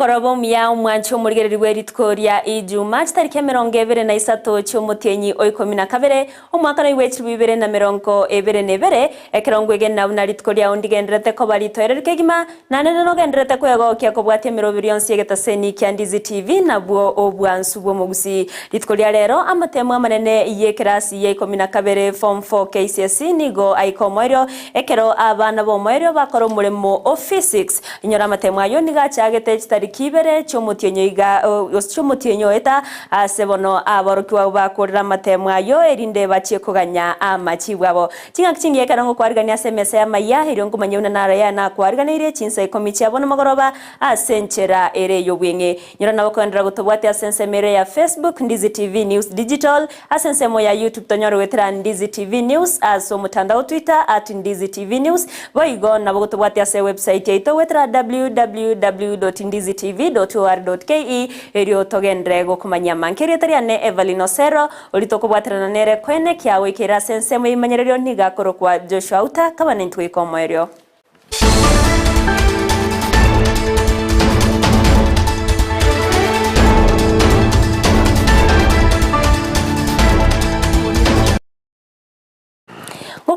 Nomugorobo muya umwancho murigereri weritkoria ijuma tariki 23 cy'umutenyi Ikomi na kabere umwaka w'ibiciro 2022 ekerongo egena unaritkoria undigenderete ko baritoerereke gima nane no genderete ko yagokya ko bwatemero billions yegetaseni kya Ndizi TV nabwo obwansu bwo mugusi ritkoria rero amatemo amanene yekerasi ye Ikomi na kabere form 4 KCSE nigo Ikomi ekero abana bo moyo bakora umurimo of physics inyora amatemo ayo nigacagete tariki 2 cy'umutenyo eta asebono abarukiwa bakorera matemwa yo erinde baciye kuganya amachibwabo kinga kingiye karango kwarigania SMS ya Amayia hiriyo ngumanye nara ya na kwariganire Chinsa Ikomi cyabona magoroba asenchera ere yo bwenge nyora nabo kwandira gutobwate asense mere ya Facebook Ndizi TV News Digital asense mo ya YouTube tonyoro wetra Ndizi TV News aso mutandao Twitter @Ndizi TV News boigo nabo gutobwate ase website yaito wetra www.ndizitv.or.ke erio togendrego kumanya mankeri tariane Everlyne Osero olitokobwaterana nere kwene kyawe kera sense mu imanyererio ntigakoro kwa Joshua Auta kabane ntwikomo erio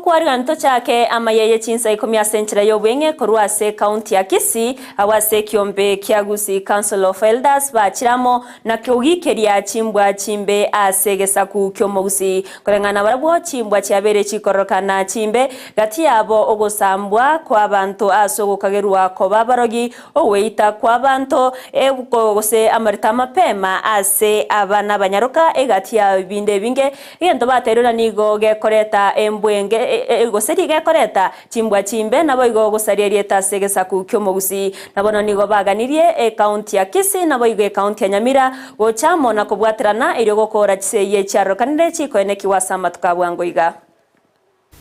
Kwariganto chake Amayia Chinsa Ikomi asenchera yo bwenge korwase county ya Kisii awase kiombe kya Gusii Council of Elders bachiramo na kyogikeria chimbwa chimbe asegesa ku kyomogusi korengana barabwo chimbwa cyabere chikorokana chimbe gati yabo ogosambwa kwa bantu asogokagerwa ko babarogi oweita kwa bantu egukogose amarita mapema ase abana banyaruka egati ya binde binge igendo baterura nigo gekoreta embwenge goseri gekoreta chimbwa chimbe nabo igo gosariye tasegesa ku kyomogusi nabono nigo baganirie county ya Kisii nabo igo county ya Nyamira gochamo na kubwaterana iryo gokora kiseye cyaro kanire chikoene kiwasama tukabwangoiga.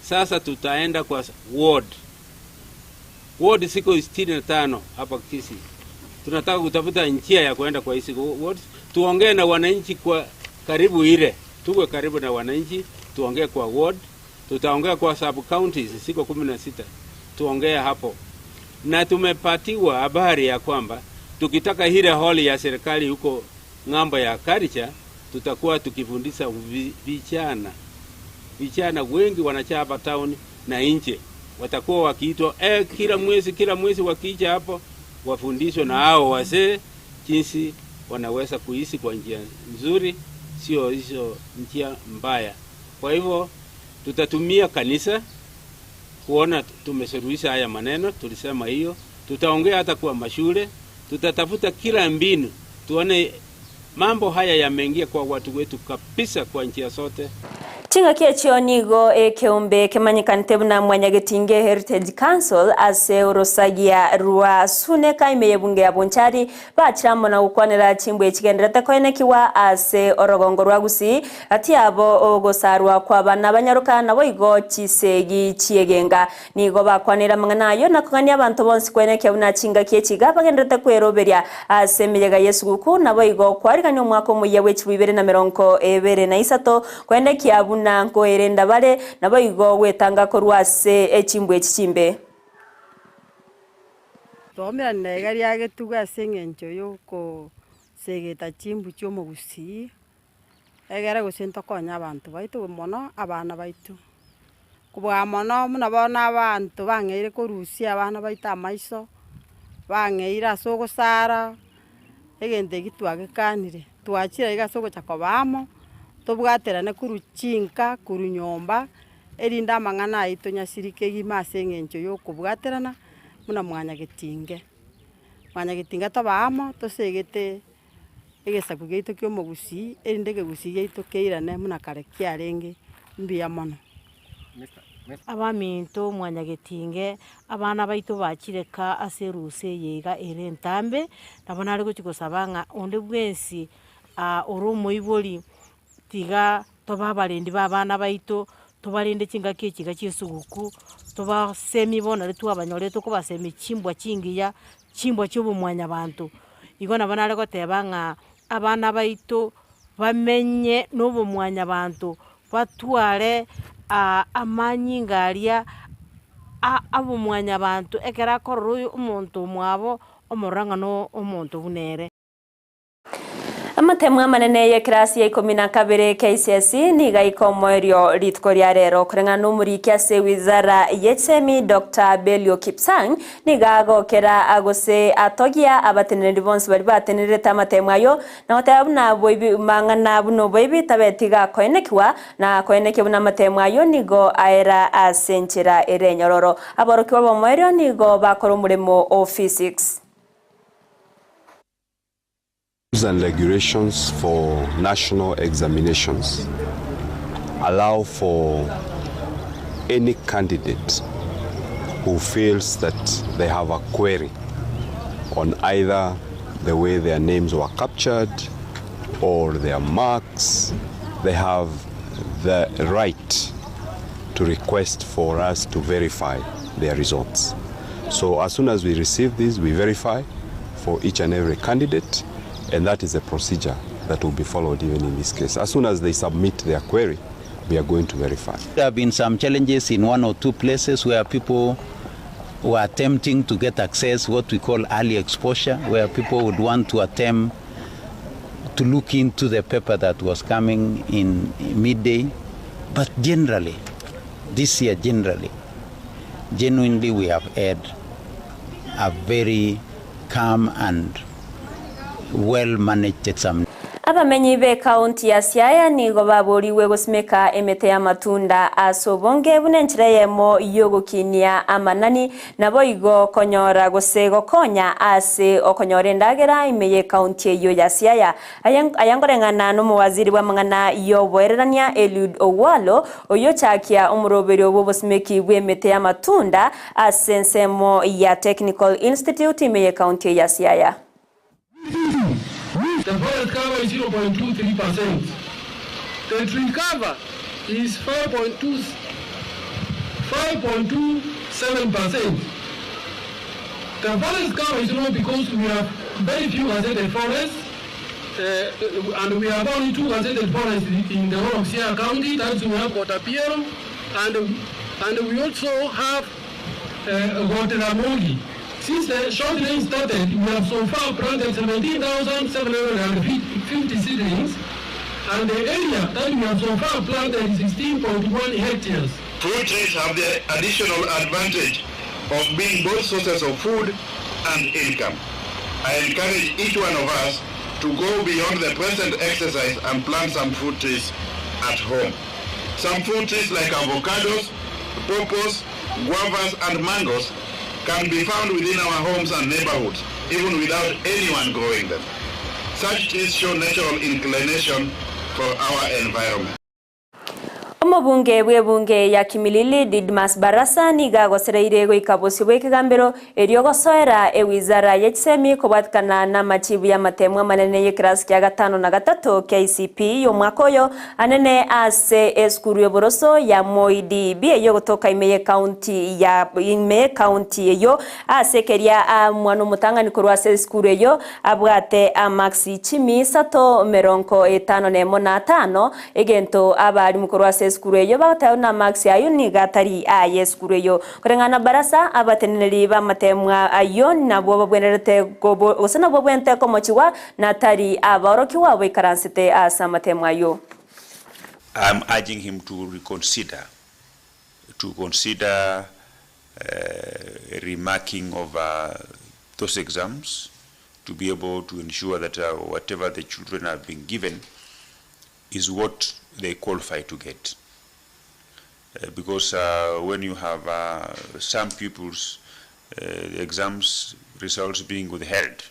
Sasa tutaenda kwa ward siko 65 hapa Kisii. Tunataka kutafuta njia ya kwenda kwa hizo ward, tuongee na wananchi kwa karibu ile. Tuwe karibu na wananchi, tuongee kwa ward. Tutaongea kwa sub counties siko 16 tuongea hapo na tumepatiwa habari ya kwamba tukitaka ile hall ya serikali huko ngambo ya Karicha tutakuwa tukifundisha vijana wengi wanachapa town na nje watakuwa wakiitwa kila mwezi wakija hapo wafundishwe na hao wazee jinsi wanaweza kuishi kwa njia nzuri sio hizo njia mbaya. Kwa hivyo tutatumia kanisa kuona tumesuluhisha haya maneno, tulisema hiyo. Tutaongea hata kwa mashule, tutatafuta kila mbinu tuone mambo haya yameingia kwa watu wetu kabisa kwa njia zote. Chinga kiechio nigo keombe kemanyikanite buna mwanyagetinge Heritage Council ase urosagia ruwa sune kaime bunge ya bonchari bachiramo na gukwanira chimbwe kigenderete koene kiwa ase orogongo rwa Gusii ati abo ogosarwa kwa bana banyaruka nabo igo kisegi chiegenga nigo bakwanira manganayo nakugania abantu bonsi koene kebuna chinga kiechiga bagenderete kweroberia ase miyega Yesu guku nabo igo kwariganya umwaka muye wechi 2023 koene kiabu na ngoerenda bare nabo igo wetanga korwase echimbwe chimbe tomera negari yagetuga sengencho yuko segeta chimbu cyomo Gusii egera gusento konya abantu baitu mono abana baitu kubwa mono munabona abantu bangeire korusia abana baita amaiso bangeira asogo sara egende gitwage kanire twachira igasogo chakobamo tobwaterane kuruchinka kurunyomba erinda mangana aito nyasirike gimasengencho yokubwaterana muna mwanyagetinge tabamo tosegete egesaku geito kyomo Gusii erinde Gusii geito keirane muna kare kyarenge mbiya mono abaminto mwanyagetinge abana baito bachireka aseruse yega erentambe nabona ari guchikosabanga onde bwensi oromo iboli tiga toba barendi babana baito tobarinde chinga kichiga chisuguku toba semi bona letu abanyore to kuba semi chimbwa chingiya chimbwa cy'ubumwanya abantu igona bana rego tebanga abana baito bamenye n'ubumwanya abantu batware amanyingaria abumwanya abantu ekera korru umuntu mwabo omorang'ano omonto bunere. Amatemu amanene ya kirasi ya Ikomi na kabere KCSE niga Ikomo erio ritko ria rero kureng'ana n'omuriki ase wizara y'echemi Dr. Belio Kipsang niga agokera agose atogia abateneri bonse bari batenerete amatemu ayo na otaya buna boibi mang'ana buno boibi tabetiga koenekiwa na koeneke buna amatemu ayo nigo aera asenchera erenyororo aborokiwa bomo erio nigo bakora omuremo o physics. And regulations for national examinations allow for any candidate who feels that they have a query on either the way their names were captured or their marks, they have the right to request for us to verify their results. So as soon as we receive this, we verify for each and every candidate. And that is a procedure that will be followed even in this case. As soon as they submit their query, we are going to verify. There have been some challenges in one or two places where people were attempting to get access, what we call early exposure, where people would want to attempt to look into the paper that was coming in midday. But generally, this year genuinely we have had a very calm and well-managed exam. Abamenyi be county ya Siaya nigo baburiwe gusimeka emete ya matunda asobonge bunenchire yemo yogukinia amanani nabo igo konyora gusego konya ase okonyora endagera imeye county eyo ya Siaya ayangorengana no muwaziri wa mangana yoboererania Eliud Owalo oyo chakia omuroberi obo busimeki bwemete ya matunda ase nsemo ya Technical Institute imeye county ya Siaya. The forest cover is 0.23%. The tree cover is 5.27%. The forest cover is low because we have very few gazetted forests, and we have only 2 gazetted forests in the whole of Sierra County. That's we have Waterpiero, and we also have Waterramogi. Since the short range started, we have so far planted 17,750 seedlings, and the area that we have so far planted is 16.1 hectares. Fruit trees have the additional advantage of being both sources of food and income. I encourage each one of us to go beyond the present exercise and plant some fruit trees at home. Some fruit trees like avocados, pawpaws, guavas, and mangoes can be found within our homes and neighborhoods, even without anyone growing them. Such trees show natural inclination for our environment. Omubunge bwebunge ya Kimilili Didmas Barasa niga gosereire goikabosi bwekigambiro eriogosoera ewizara y'ekisemi kobatkana na machibu ya matemwa manene y'ekirasi kya 5 na 3 KCP y'omwaka oyo anene ase eskuru y'oboroso ya Moidi biye gotoka imeye county eyo ase keria mwana mutangani korwa ase eskuru eyo abwate amaxi chimi sato meronko 55 egento abari mukorwa ase skuru eyo batayo na max ayo ni gatari aye skuru eyo kurengana Barasa abateneri ba matemwa ayo nabo babwenerete gobo osana bobwente ko mochiwa natari aboroki wabo ikaransite asa matemwa ayo. I'm urging him to consider remarking of those exams to be able to ensure that whatever the children have been given is what they qualify to get. Because when you have some pupils, exams results being withheld,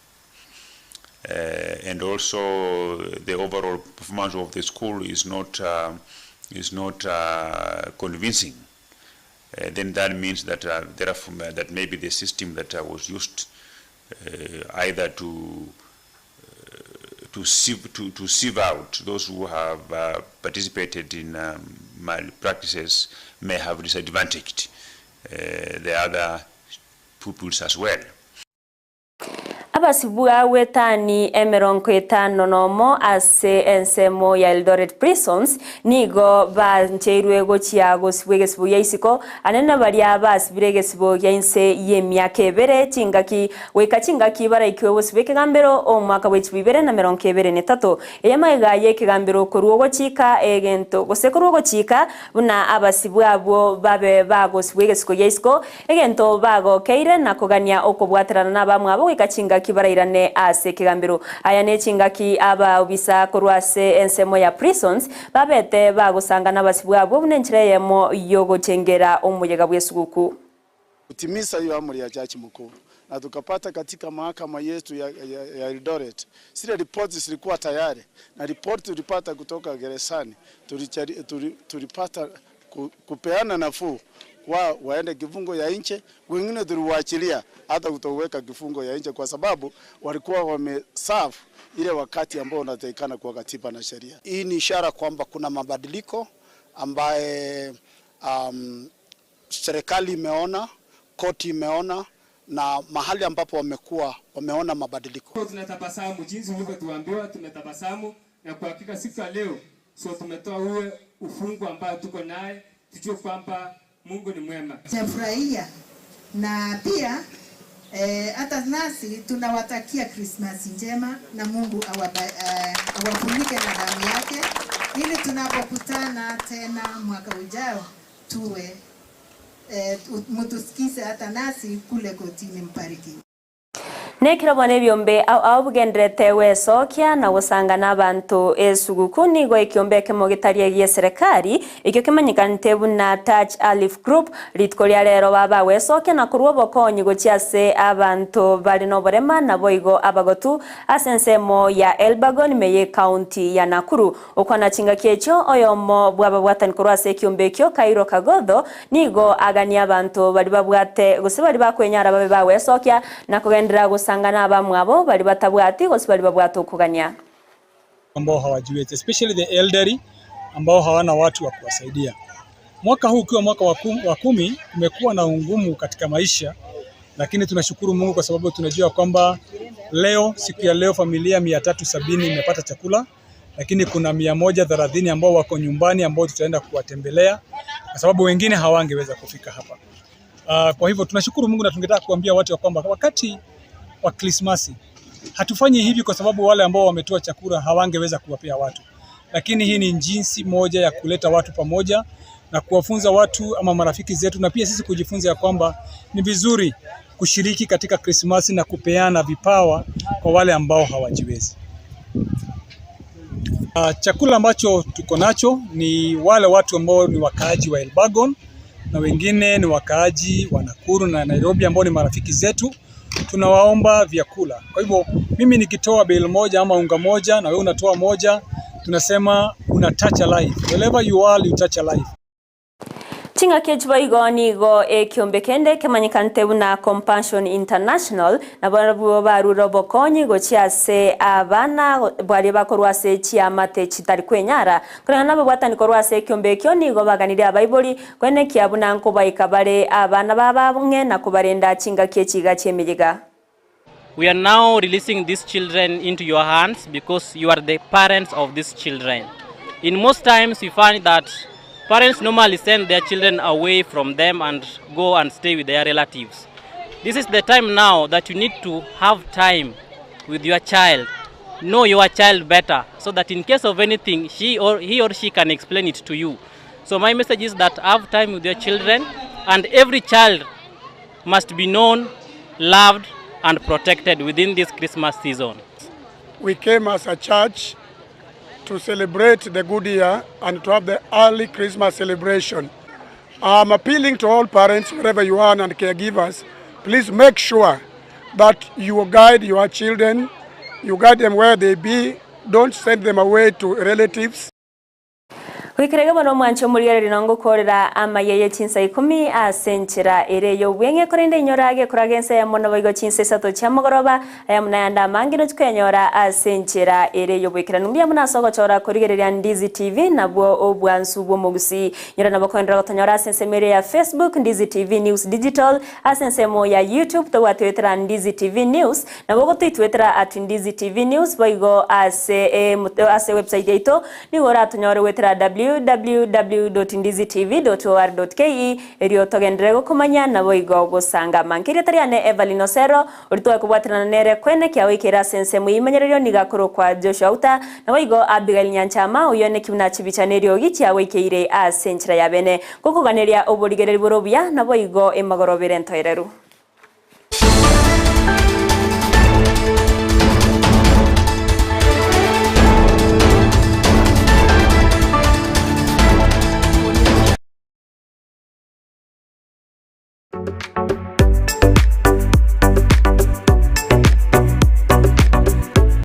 and also the overall performance of the school is not convincing, then that means that that maybe the system that was used either to sieve out those who have participated in malpractices may have disadvantaged the other pupils as well. abasibwa wetani emeronko etano nomo ase ensemo ya Eldoret Prisons nigo bancheirwe gochia gosibwe gesibo ya isiko anene bali abasibire gesibo ya inse yemyaka ebere chingaki weka chingaki baraikwe gosibwe kegambero omwaka w'echibibere na meronko ebere netatu eyamaiga yekegambero koruo gochika egento gosekoruo gochika buna abasibwa abo babe bagosibwe gesiko ya isiko egento bago keire na kogania okobwaterana na bamwe abo weka chingaki barairane ase kigambiro aya ne chingaki aba ubisa korwase ensemo ya Prisons babete bagusanga n'abasibwa abo bunenchire yemo yogo chengera omuyega bwesuguku kutimisa hiyo amri ya jaji mkuu na tukapata katika mahakama yetu ya Eldoret zile ripoti zilikuwa tayari na ripoti tulipata kutoka gerezani tulipata kupeana nafuu waende kifungo ya nje, wengine tuliwaachilia hata kutoweka kifungo ya nje kwa sababu walikuwa wameserve ile wakati ambao unatakikana kwa katiba na sheria. Hii ni ishara kwamba kuna mabadiliko ambaye serikali imeona, koti imeona na mahali ambapo wameona mabadiliko. Tunatabasamu jinsi ulivyotuambiwa, tumetabasamu na kwa hakika siku ya leo tumetoa uwe ufungu ambao tuko naye, tujue kwamba Mungu ni mwema. Tunafurahia na pia hata nasi tunawatakia Christmas njema na Mungu awafunike na damu yake ili tunapokutana tena mwaka ujao tuwe mtusikize hata nasi kule kotini. Mbariki. Nekirabone byombe au bugendrete wesokia na gusanga n'abantu esuguku nigo ikiombe kemo gitarie gie serikali ikyo kimanyikante buna Touch Alif Group ritkoria rero baba wesokia na kurwo bokonyi gochiase abantu bari no borema na boigo abagotu asensemo ya Elbagon meye county ya Nakuru okwana chinga kyecho oyomo bwaba bwatani kurwase kiombe kyo Kairo Kagodho nigo agani abantu bari babwate gusibari bakwenyara babe bawesokia na kugendera sangana abamwe abo bali batabwati gose bali babwato kugania ambao hawajiwezi, especially the elderly ambao hawana watu wa kuwasaidia. Mwaka huu ukiwa mwaka wa 10 umekuwa na ungumu katika maisha, lakini tunashukuru Mungu kwa sababu tunajua kwamba leo, siku ya leo, familia 370 imepata chakula, lakini kuna 130 ambao wako nyumbani ambao tutaenda kuwatembelea kwa sababu wengine hawangeweza kufika hapa. Kwa hivyo tunashukuru Mungu na tungetaka kuambia watu kwamba wakati wa Krismasi hatufanyi hivi kwa sababu wale ambao wametoa chakula hawangeweza kuwapea watu, lakini hii ni jinsi moja ya kuleta watu pamoja na kuwafunza watu ama marafiki zetu na pia sisi kujifunza ya kwamba ni vizuri kushiriki katika Krismasi na kupeana vipawa kwa wale ambao hawajiwezi. Chakula ambacho tuko nacho ni wale watu ambao ni wakaaji wa Elbagon na wengine ni wakaaji wa Nakuru na Nairobi ambao ni marafiki zetu. Tunawaomba vyakula. Kwa hivyo mimi nikitoa bale moja ama unga moja na wewe unatoa moja, tunasema una touch a life. Wherever you are, you touch a life. Chinga kechba igoni go ekiombe kende kemanyikante buna Compassion International na barabu baru robokonyi go chiase abana bwali bakorwase chiamate chitari kwenyara kana nabo bwatani korwase ekiombe kyo nigo baganira Bible kwene kiabuna nko baikabare abana babamwe na kubarenda chinga kechiga chemejega. We are now releasing these children into your hands because you are the parents of these children. In most times we find that parents normally send their children away from them and go and stay with their relatives. This is the time now that you need to have time with your child. Know your child better so that in case of anything, he or she can explain it to you. So my message is that have time with your children and every child must be known, loved and protected within this Christmas season. We came as a church to celebrate the good year and to have the early Christmas celebration. I'm appealing to all parents, wherever you are, and caregivers, please make sure that you guide your children, you guide them where they be, don't send them away to relatives. Wikirega bano mwancho muriere rinongo korera Amayia Chinsa Ikomi asenchera ere yo bwenge korende inyorage kuragense ya mona boigo Chinsa sato chamogoroba ayamna yanda mangino tukanyora asenchera ere yo bwekira nungia muna soko chora kurigereria Ndizi TV nabwo obwansu bwo Gusii nyora nabakondera gotanyora asensemere ya Facebook Ndizi TV News Digital asensemo ya YouTube to watwetera Ndizi TV News nabwo twitwetera at Ndizi TV News boigo ase website yaito ni gora tanyora wetera www.ndizitv.or.ke erio togendrego kumanya na boigo gusanga mankiri tariane Everlyne Osero uritoa kubwatirana nere kwene kya wikira sense muyimenyererio nigakuru kwa Joshua Auta na boigo Abigail Nyanchama uyone kimuna chibichanerio gicha wikire asenchira ya bene kukuganeria oborigereri burobia na boigo emagorobere ntoireru.